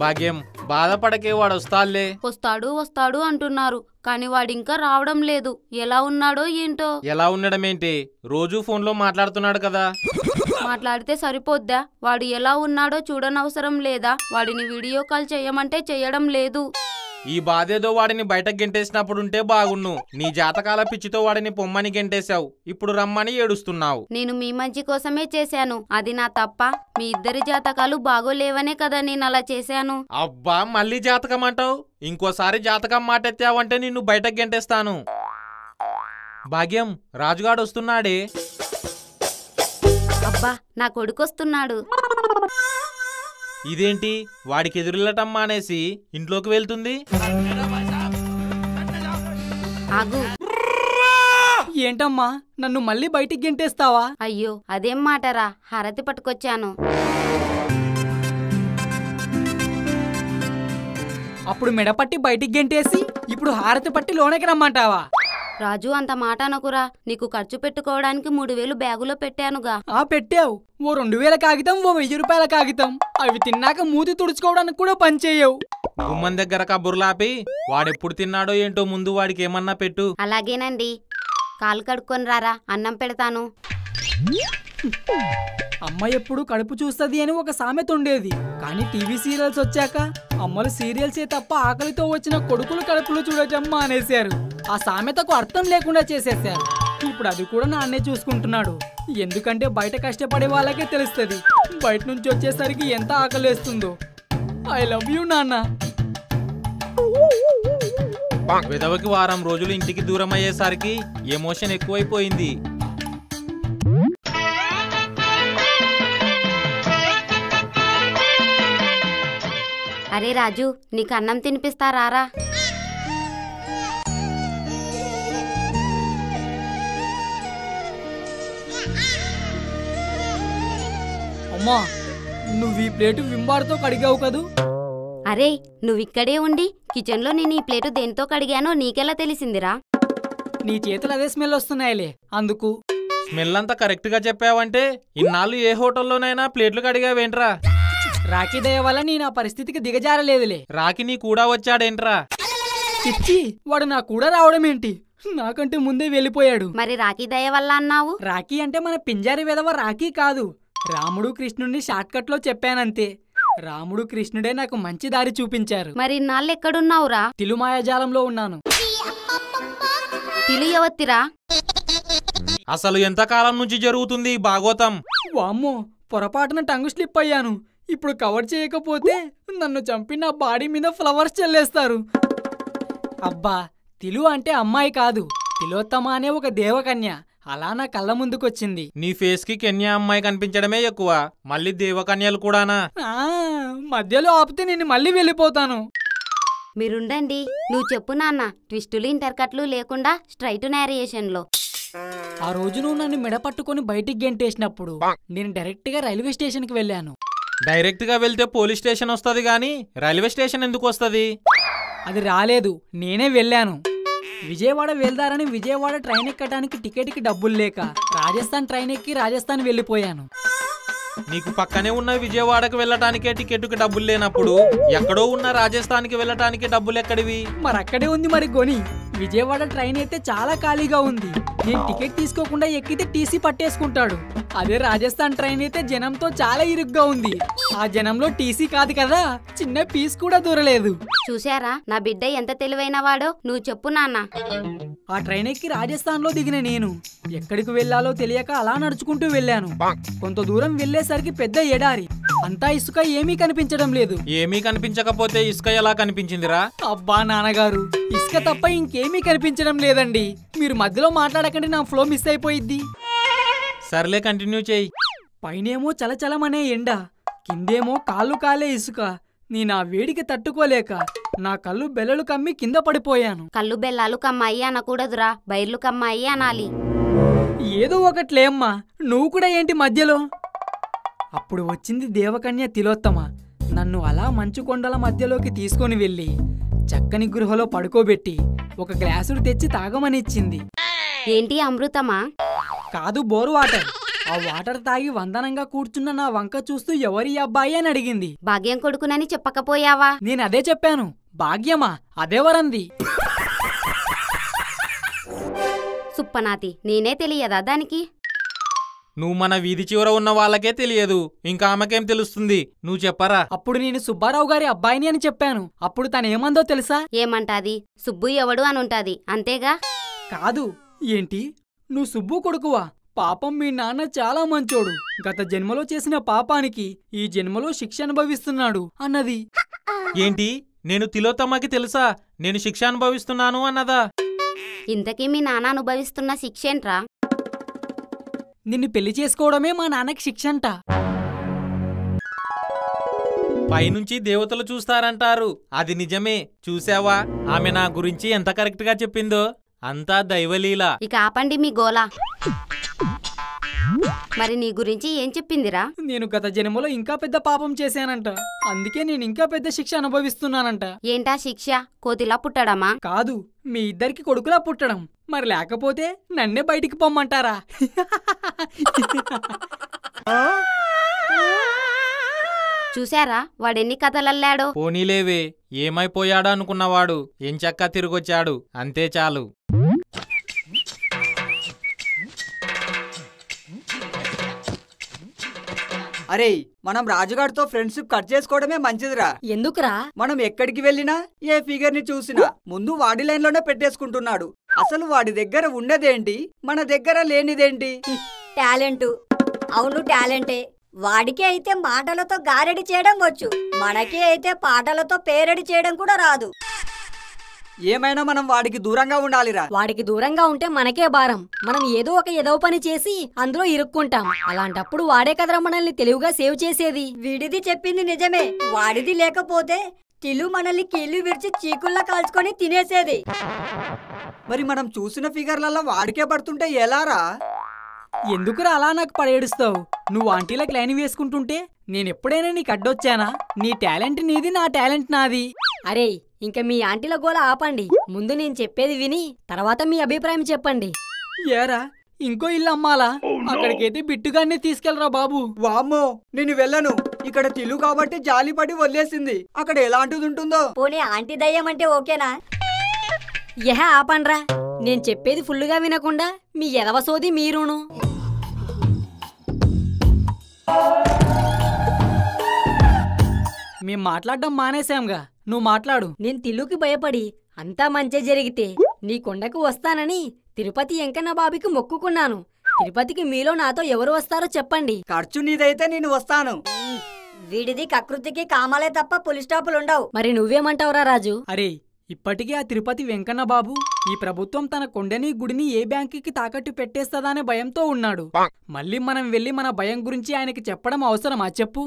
భాగ్యం బాధపడకే, వాడు వస్తాడులే. వస్తాడు అంటున్నారు, కానీ వాడింకా రావడం లేదు. ఎలా ఉన్నాడో ఏంటో. ఎలా ఉండడమేంటి, రోజూ ఫోన్లో మాట్లాడుతున్నాడు కదా. మాట్లాడితే సరిపోద్దా? వాడు ఎలా ఉన్నాడో చూడనవసరం లేదా? వాడిని వీడియో కాల్ చేయమంటే చేయడం లేదు. ఈ బాధేదో వాడిని బయటకు గెంటేసినప్పుడుంటే బాగున్ను. నీ జాతకాల పిచ్చితో వాడిని పొమ్మని గెంటేశావు, ఇప్పుడు రమ్మని ఏడుస్తున్నావు. నేను మీ మంచి కోసమే చేశాను, అది నా తప్ప? మీ ఇద్దరి జాతకాలు బాగోలేవనే కదా నేను అలా చేశాను. అబ్బా, మళ్ళీ జాతకం అంటావు? ఇంకోసారి జాతకం మాటెత్తావంటే నిన్ను బయటకు గెంటేస్తాను. భాగ్యం, రాజుగాడు వస్తున్నాడే. అబ్బా, నా కొడుకొస్తున్నాడు. ఇదేంటి, వాడికి ఎదురెళ్ళటం మానేసి ఇంట్లోకి వెళ్తుంది? ఆగు. ఏంటమ్మా, నన్ను మళ్ళీ బయటికి గెంటేస్తావా? అయ్యో, అదేం మాటరా, హారతి పట్టుకొచ్చాను. అప్పుడు మెడపట్టి బయటికి గెంటేసి ఇప్పుడు హారతి పట్టి లోనకి రమ్మంటావా? రాజు, అంత మాట అనకురా. నీకు ఖర్చు పెట్టుకోవడానికి 3000 బ్యాగులో పెట్టానుగా. పెట్టావు. ఓ 2000 కాగితం, ఓ 1000 రూపాయల కాగితం. అవి తిన్నాక మూతి తుడుచుకోవడానికి కూడా పనిచేయవు. గుమ్మం దగ్గర కబుర్లాపి వాడెప్పుడు తిన్నాడో ఏంటో ముందు వాడికి ఏమన్నా పెట్టు. అలాగేనండి. కాలు కడుక్కొని రారా, అన్నం పెడతాను. అమ్మ ఎప్పుడు కడుపు చూస్తుంది అని ఒక సామెత ఉండేది. కానీ టీవీ సీరియల్స్ వచ్చాక అమ్మలు సీరియల్సే తప్ప ఆకలితో వచ్చిన కొడుకులు కడుపులు చూడటం మానేశారు. ఆ సామెతకు అర్థం లేకుండా చేసేసారు. ఇప్పుడు అది కూడా నాన్నే చూసుకుంటున్నాడు. ఎందుకంటే బయట కష్టపడే వాళ్ళకే తెలుస్తుంది బయట నుంచి వచ్చేసరికి ఎంత ఆకలేస్తుందో. ఐ లవ్ యూ నాన్న. విధవకి వారం రోజులు ఇంటికి దూరం అయ్యేసరికి ఎమోషన్ ఎక్కువైపోయింది. అరే రాజు, నీకు అన్నం తినిపిస్తారా? అమ్మా, నువ్వు ఈ ప్లేటు వింబార్తో కడిగావు కదూ? అరే, నువ్విక్కడే ఉండి కిచెన్లో నేను ఈ ప్లేటు దేనితో కడిగానో నీకెలా తెలిసిందిరా? నీ చేతులు అదే స్మెల్ వస్తున్నాయిలే, అందుకు. స్మెల్ అంతా కరెక్ట్ గా చెప్పావంటే ఇన్నాళ్ళు ఏ హోటల్లోనైనా ప్లేట్లు కడిగావేంట్రా? రాఖీ దయ వల్ల నీ నా పరిస్థితికి దిగజారలేదులే. రాఖీ నీ కూడా వచ్చాడేంట్రా? పిచ్చి, వాడు నా కూడా రావడం ఏంటి? నాకంటే ముందే వెళ్ళిపోయాడు. మరి రాఖీ దయ వల్ల అన్నావు? రాఖీ అంటే మన పింజారి విధవ రాఖీ కాదు. రాముడు కృష్ణుడిని షార్ట్ కట్ లో చెప్పానంతే. రాముడు కృష్ణుడే నాకు మంచి దారి చూపించారు. మరి ఇన్నాళ్ళు ఎక్కడున్నావురా? తిలుమాయాజాలంలో ఉన్నాను. తిలు ఎవత్తిరా? అసలు ఎంతకాలం నుంచి జరుగుతుంది భాగవతం? వామ్మో, పొరపాటున టంగు స్లిప్ అయ్యాను. ఇప్పుడు కవర్ చేయకపోతే నన్ను చంపి నా బాడీ మీద ఫ్లవర్స్ చల్లేస్తారు. అబ్బా, తిలు అంటే అమ్మాయి కాదు, తిలోత్తమ అనే ఒక దేవకన్య. అలా నా కళ్ళ ముందుకొచ్చింది. నీ ఫేస్ కి కన్యా అమ్మాయి కనిపించడమే ఎక్కువ, మళ్ళీ దేవకన్యలు కూడానా? మధ్యలో ఆపితే నేను మళ్ళీ వెళ్ళిపోతాను. మీరుండండి, నువ్వు చెప్పు నాన్న. ట్విస్టులు ఇంటర్కట్లు లేకుండా స్ట్రైట్ నేరేషన్లో. ఆ రోజు నువ్వు నన్ను మెడ పట్టుకుని బయటికి గెంటేసినప్పుడు నేను డైరెక్ట్ గా రైల్వే స్టేషన్ కి వెళ్ళాను. డైరెక్ట్ గా వెళ్తే పోలీస్ స్టేషన్ వస్తది గానీ రైల్వే స్టేషన్ ఎందుకు వస్తది? అది రాలేదు, నేనే వెళ్ళాను. విజయవాడ వెళ్దారని విజయవాడ ట్రైన్ ఎక్కడానికి టికెట్కి డబ్బులు లేక రాజస్థాన్ ట్రైన్ ఎక్కి రాజస్థాన్ వెళ్ళిపోయాను. నీకు పక్కనే ఉన్న విజయవాడకు వెళ్ళటానికే టికెట్కి డబ్బులు లేనప్పుడు ఎక్కడో ఉన్న రాజస్థాన్కి వెళ్ళటానికి డబ్బులు ఎక్కడివి? మరక్కడే ఉంది మరి గొని. విజయవాడ ట్రైన్ అయితే చాలా ఖాళీగా ఉంది. నేను టికెట్ తీసుకోకుండా ఎక్కితే టీసీ పట్టేసుకుంటాడు. అదే రాజస్థాన్ ట్రైన్ అయితే జనంతో చాలా ఇరుగ్గా ఉంది. ఆ జనంలో టీసీ కాదు కదా, చిన్న పీస్ కూడా దూరలేదు. చూశారా నా బిడ్డ ఎంత తెలివైన వాడో? నువ్వు చెప్పు నాన్న. ఆ ట్రైన్ ఎక్కి రాజస్థాన్ లో దిగిన నేను ఎక్కడికి వెళ్లాలో తెలియక అలా నడుచుకుంటూ వెళ్ళాను. కొంత దూరం వెళ్లేసరికి పెద్ద ఎడారి, అంతా ఇసుక, ఏమీ కనిపించడం లేదు. ఏమీ కనిపించకపోతే ఇసుక ఎలా కనిపించిందిరా? అబ్బా నాన్నగారు, ఇసుక తప్ప ఇంకేమీ కనిపించడం లేదండి. మీరు మధ్యలో మాట్లాడకండి, నా ఫ్లో మిస్ అయిపోయిద్ది. సర్లే, కంటిన్యూ చేయి. పైనేమో చలచలమనే ఎండ, కిందేమో కాళ్ళు కాలే ఇసుక. నేను ఆ వేడికి తట్టుకోలేక నా కళ్ళు బెల్లలు కమ్మి కింద పడిపోయాను. కళ్ళు బెల్లాలు కమ్మాయి అనకూడదురా, బైర్లు కమ్మాయి అనాలి. ఏదో ఒకట్లేమ్మా, నువ్వు కూడా ఏంటి మధ్యలో? అప్పుడు వచ్చింది దేవకన్య తిలోత్తమ. నన్ను అలా మంచు కొండల మధ్యలోకి తీసుకొని వెళ్ళి చక్కని గృహలో పడుకోబెట్టి ఒక గ్లాసుడు తెచ్చి తాగమనిచ్చింది. ఏంటి, అమృతమా? కాదు, బోరు వాటర్. ఆ వాటర్ తాగి వందనంగా కూర్చున్న నా వంక చూస్తూ ఎవరి అబ్బాయి అని అడిగింది. భాగ్యం కొడుకునని చెప్పకపోయావా? నేను అదే చెప్పాను. భాగ్యమా? అదేవరంది? సుప్పనాతి, నేనే తెలియదా దానికి? నువ్వు మన వీధి చివర ఉన్న వాళ్ళకే తెలియదు, ఇంకా ఆమెకేం తెలుస్తుంది? నువ్వు చెప్పరా. అప్పుడు నేను సుబ్బారావు గారి అబ్బాయిని అని చెప్పాను. అప్పుడు తనేమందో తెలుసా? ఏమంటాది? సుబ్బు ఎవడు అనుంటాది, అంతేగా? కాదు. ఏంటి, నువ్వు సుబ్బు కొడుకువా? పాపం మీ నాన్న చాలా మంచోడు. గత జన్మలో చేసిన పాపానికి ఈ జన్మలో శిక్ష అనుభవిస్తున్నాడు అన్నది. ఏంటి, నేను తిలోత్తమ్మకి తెలుసా నేను శిక్ష అనుభవిస్తున్నాను అన్నదా? ఇంతకీ మీ నాన్న అనుభవిస్తున్న శిక్షేంట్రా? నిన్ను పెళ్లి చేసుకోవడమే మా నాన్నకి శిక్ష అంట. పైనుంచి దేవతలు చూస్తారంటారు, అది నిజమే. చూసావా ఆమె నా గురించి ఎంత కరెక్ట్ గా చెప్పిందో? అంతా దైవలీల. ఇక ఆపండి మీ గోలా. మరి నీ గురించి ఏం చెప్పిందిరా? నేను గత జన్మలో ఇంకా పెద్ద పాపం చేశానంట. అందుకే నేను ఇంకా పెద్ద శిక్ష అనుభవిస్తున్నానంట. ఏంటా శిక్ష? కోతిలా పుట్టడమా? కాదు, మీ ఇద్దరికి కొడుకులా పుట్టడం. మరి లేకపోతే నన్నే బయటికి పొమ్మంటారా? చూశారా వాడెన్ని కథలల్లాడో? పోనీలేవే, ఏమైపోయాడో అనుకున్నవాడు ఎంచక్కా తిరిగొచ్చాడు, అంతే చాలు. అరే, మనం రాజుగాడితో ఫ్రెండ్షిప్ కట్ చేసుకోవడమే మంచిదిరా. ఎందుకురా? మనం ఎక్కడికి వెళ్ళినా ఏ ఫిగర్ ని చూసినా ముందు వాడి లైన్ లోనే పెట్టేసుకుంటున్నాడు. అసలు వాడి దగ్గర ఉన్నదేంటి, మన దగ్గర లేనిదేంటి? టాలెంట్. అవును, టాలెంటే. వాడికి అయితే మాటలతో గారెడి చేయడం వచ్చు, మనకి అయితే పాటలతో పేరడి చేయడం కూడా రాదు. ఏమైనా మనం వాడికి దూరంగా ఉండాలిరా. వాడికి దూరంగా ఉంటే మనకే భారం. మనం ఏదో ఒక ఏదో పని చేసి అందులో ఇరుక్కుంటాం. అలాంటప్పుడు వాడే కదరా మనల్ని తెలివిగా సేవ్ చేసేది. వీడిది చెప్పింది నిజమే. వాడిది లేకపోతే తిలు మనల్ని కీళ్లు విరిచి చీకుల్లా కాల్చుకొని తినేసేది. మరి మనం చూసిన ఫిగర్లలో వాడికే పడుతుంటే ఎలారా? ఎందుకురా అలా నాకు పడేడుస్తావు? నువ్వు ఆంటీలకు లైన్ వేసుకుంటుంటే నేనెప్పుడైనా నీకు అడ్డొచ్చానా? నీ టాలెంట్ నీది, నా టాలెంట్ నాది. అరే, ఇంక మీ ఆంటీల గోల ఆపండి. ముందు నేను చెప్పేది విని తర్వాత మీ అభిప్రాయం చెప్పండి. ఏరా, ఇంకో ఇల్లు అమ్మాలా? అక్కడికైతే బిట్టుగానే తీసుకెళ్లరా బాబు. వామ్మో, నేను వెళ్ళను. ఇక్కడ తిలు కాబట్టి జాలిపడి వదిలేసింది. అక్కడ ఎలాంటిది ఉంటుందో. పోనీ ఆంటీ దయ్యం అంటే ఓకేనా? ఆపండ్రా. నేను చెప్పేది ఫుల్లుగా వినకుండా మీ ఎదవ సోది మీరును. మేం మాట్లాడడం మానేశాంగా, నువ్వు మాట్లాడు. నేను తిల్లుకి భయపడి అంతా మంచి జరిగితే నీ కొండకు వస్తానని తిరుపతి వెంకన్న బాబుకి మొక్కుకున్నాను. తిరుపతికి మీలో నాతో ఎవరు వస్తారో చెప్పండి. ఖర్చు నీదైతే నేను వస్తాను. వీడిది కకృతికి కామాలే తప్ప పులి స్టాపులుండవు. మరి నువ్వేమంటావురా రాజు? అరే, ఇప్పటికే ఆ తిరుపతి వెంకన్న బాబు ఈ ప్రభుత్వం తన కొండని గుడిని ఏ బ్యాంకుకి తాకట్టు పెట్టేస్తదనే భయంతో ఉన్నాడు. మళ్ళీ మనం వెళ్లి మన భయం గురించి ఆయనకి చెప్పడం అవసరమా చెప్పు?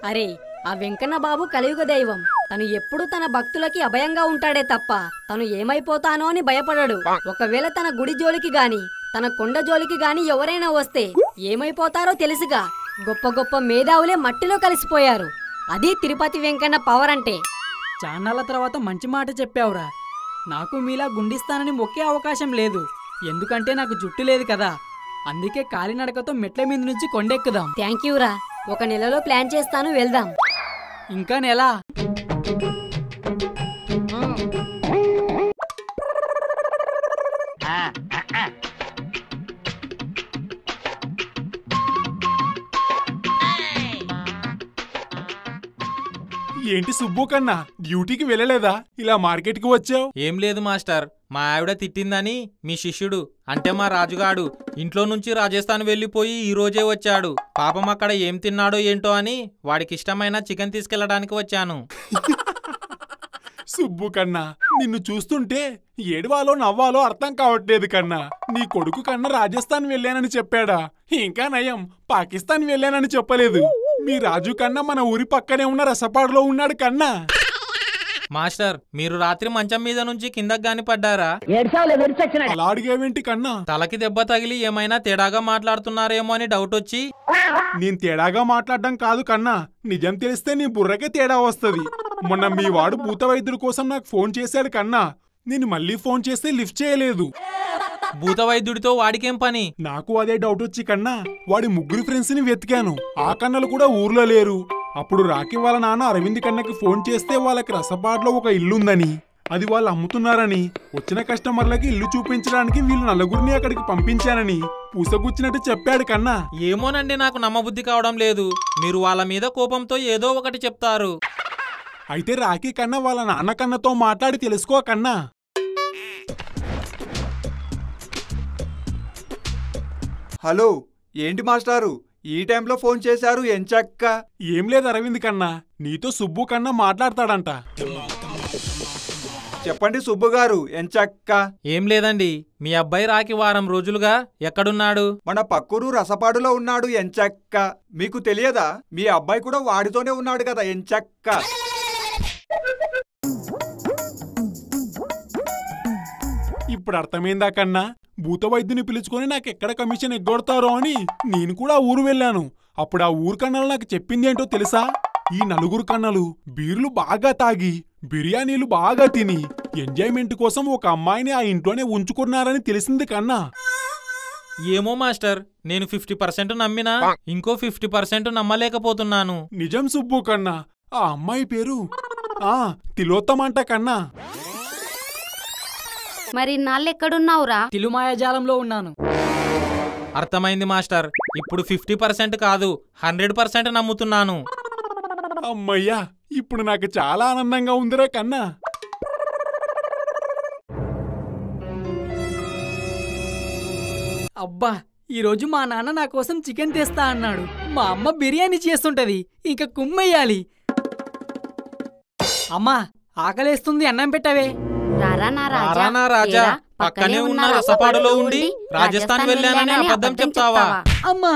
అరే, ఆ వెంకన్న బాబు కలియుగ దైవం. తను ఎప్పుడూ తన భక్తులకి అభయంగా ఉంటాడే తప్ప తను ఏమైపోతానో అని భయపడడు. ఒకవేళ తన గుడి జోలికి గాని తన కొండ జోలికి గాని ఎవరైనా వస్తే ఏమైపోతారో తెలుసుగా. గొప్ప గొప్ప మేధావులే మట్టిలో కలిసిపోయారు. అది తిరుపతి వెంకన్న పవర్ అంటే. చాన్నాళ్ళ తర్వాత మంచి మాట చెప్పావురా. నాకు మీలా గుండిస్తానని మొక్కే అవకాశం లేదు, ఎందుకంటే నాకు జుట్టు లేదు కదా. అందుకే కాలినడకతో మెట్ల మీద నుంచి కొండెక్కుదాం. థ్యాంక్ యూ రా. ఒక నెలలో ప్లాన్ చేస్తాను, వెళ్దాం. ఇంకా నెలా? ఏంటి సుబ్బు కన్నా, డ్యూటీకి వెళ్ళలేదా? ఇలా మార్కెట్కి వచ్చావు? ఏం లేదు మాస్టర్, మా ఆవిడ తిట్టిందని మీ శిష్యుడు అంటే మా రాజుగాడు ఇంట్లో నుంచి రాజస్థాన్ వెళ్ళిపోయి ఈ రోజే వచ్చాడు. పాపం అక్కడ ఏం తిన్నాడో ఏంటో అని వాడికి ఇష్టమైన చికెన్ తీసుకెళ్లడానికి వచ్చాను. సుబ్బు కన్నా, నిన్ను చూస్తుంటే ఏడవాలో నవ్వాలో అర్థం కావట్లేదు కన్నా. నీ కొడుకు కన్నా రాజస్థాన్ వెళ్ళానని చెప్పాడా? ఇంకా నయం, పాకిస్తాన్ వెళ్ళానని చెప్పలేదు. మీ రాజు కన్నా మన ఊరి పక్కనే ఉన్న రసపాడులో ఉన్నాడు కన్నా. మాస్టర్, మీరు రాత్రి మంచం మీద నుంచి కిందకు గాని పడ్డారా? అలా అడిగేవేంటి కన్నా? తలకి దెబ్బ తగిలి ఏమైనా తేడాగా మాట్లాడుతున్నారేమో అని డౌట్ వచ్చి. నేను తేడాగా మాట్లాడడం కాదు కన్నా, నిజం తెలిస్తే నీ బుర్రకే తేడా వస్తుంది. మొన్న మీ వాడు భూత వైద్యుల కోసం నాకు ఫోన్ చేశాడు కన్నా. నేను మళ్ళీ ఫోన్ చేస్తే లిఫ్ట్ చేయలేదు. భూత వైద్యుడితో వాడికేం పని? నాకు అదే డౌట్ వచ్చి కన్నా వాడి ముగ్గురు ఫ్రెండ్స్ ని వెతికాను. ఆ కన్నలు కూడా ఊర్లో లేరు. అప్పుడు రాకి వాళ్ళ నాన్న అరవింద్ కన్నకి ఫోన్ చేస్తే వాళ్ళకి రసపాట్లో ఒక ఇల్లుందని, అది వాళ్ళు అమ్ముతున్నారని, వచ్చిన కస్టమర్లకి ఇల్లు చూపించడానికి వీళ్ళు నలుగురిని అక్కడికి పంపించానని పూసగుచ్చినట్టు చెప్పాడు కన్నా. ఏమోనండి, నాకు నమ్మబుద్ధి కావడం లేదు. మీరు వాళ్ళ మీద కోపంతో ఏదో ఒకటి చెప్తారు. అయితే రాఖీ కన్నా వాళ్ళ నాన్న కన్నతో మాట్లాడి తెలుసుకో కన్నా. హలో, ఏంటి మాస్టారు ఈ టైంలో ఫోన్ చేశారు? ఎంచక్క? ఏం లేదు అరవింద్ కన్నా, నీతో సుబ్బు కన్నా మాట్లాడతాడంట. చెప్పండి సుబ్బు గారు, ఎంచక్క? ఏం లేదండి, మీ అబ్బాయి రాకి వారం రోజులుగా ఎక్కడున్నాడు? మన పక్కూరు రసపాడులో ఉన్నాడు ఎంచక్క. మీకు తెలియదా? మీ అబ్బాయి కూడా వాడితోనే ఉన్నాడు కదా ఎంచక్క. ఇప్పుడు అర్థమైందా కన్నా? భూత వైద్యుని పిలుచుకొని నాకెక్కడ కమిషన్ ఎగ్గొడతారో అని నేను కూడా ఊరు వెళ్ళాను. అప్పుడు ఆ ఊరు కన్నలు నాకు చెప్పిందేంటో తెలుసా? ఈ నలుగురు కన్నలు బీర్లు బాగా తాగి బిర్యానీలు బాగా తిని ఎంజాయ్మెంట్ కోసం ఒక అమ్మాయిని ఆ ఇంట్లోనే ఉంచుకున్నారని తెలిసింది కన్నా. ఏమో మాస్టర్, నేను 50% నమ్మినా ఇంకో 50% నమ్మలేకపోతున్నాను. నిజం సుబ్బు కన్నా, ఆ అమ్మాయి పేరు తిలోత్తమంట కన్నా. మరి ఇన్నాళ్ళు ఎక్కడున్నావురా? తిలుమాయాజాలంలో ఉన్నాను. అర్థమైంది మాస్టర్, ఇప్పుడు 50% కాదు 100% నమ్ముతున్నాను. అమ్మయ్యా, ఇప్పుడు నాకు చాలా ఆనందంగా ఉందిరా కన్నా. అబ్బా, ఈరోజు మా నాన్న నా కోసం చికెన్ తెస్తా అన్నాడు. మా అమ్మ బిర్యానీ చేస్తుంటది, ఇంకా కుమ్మేయాలి. అమ్మా, ఆకలేస్తుంది, అన్నం పెట్టవే. రారా నా రారా నా రాజా, ఏరా, పక్కనే ఉన్న రసపాడులో ఉండి రాజస్థాన్ వెళ్ళానని అబద్ధం చెప్తావా? అమ్మా,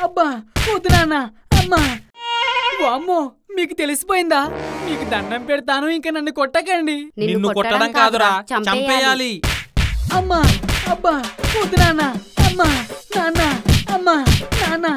అబ్బా, వద్దు నాన్న, అమ్మా. వామ్మో, మీకు తెలిసిపోయిందా? మీకు దండం పెడతాను, ఇంకా నన్ను కొట్టకండి. నిన్ను కొట్టడం కాదురా, చంపేయాలి. అమ్మా, అబ్బా, వద్దు నాన్న, అమ్మా, నాన్న, అమ్మా, నాన్న.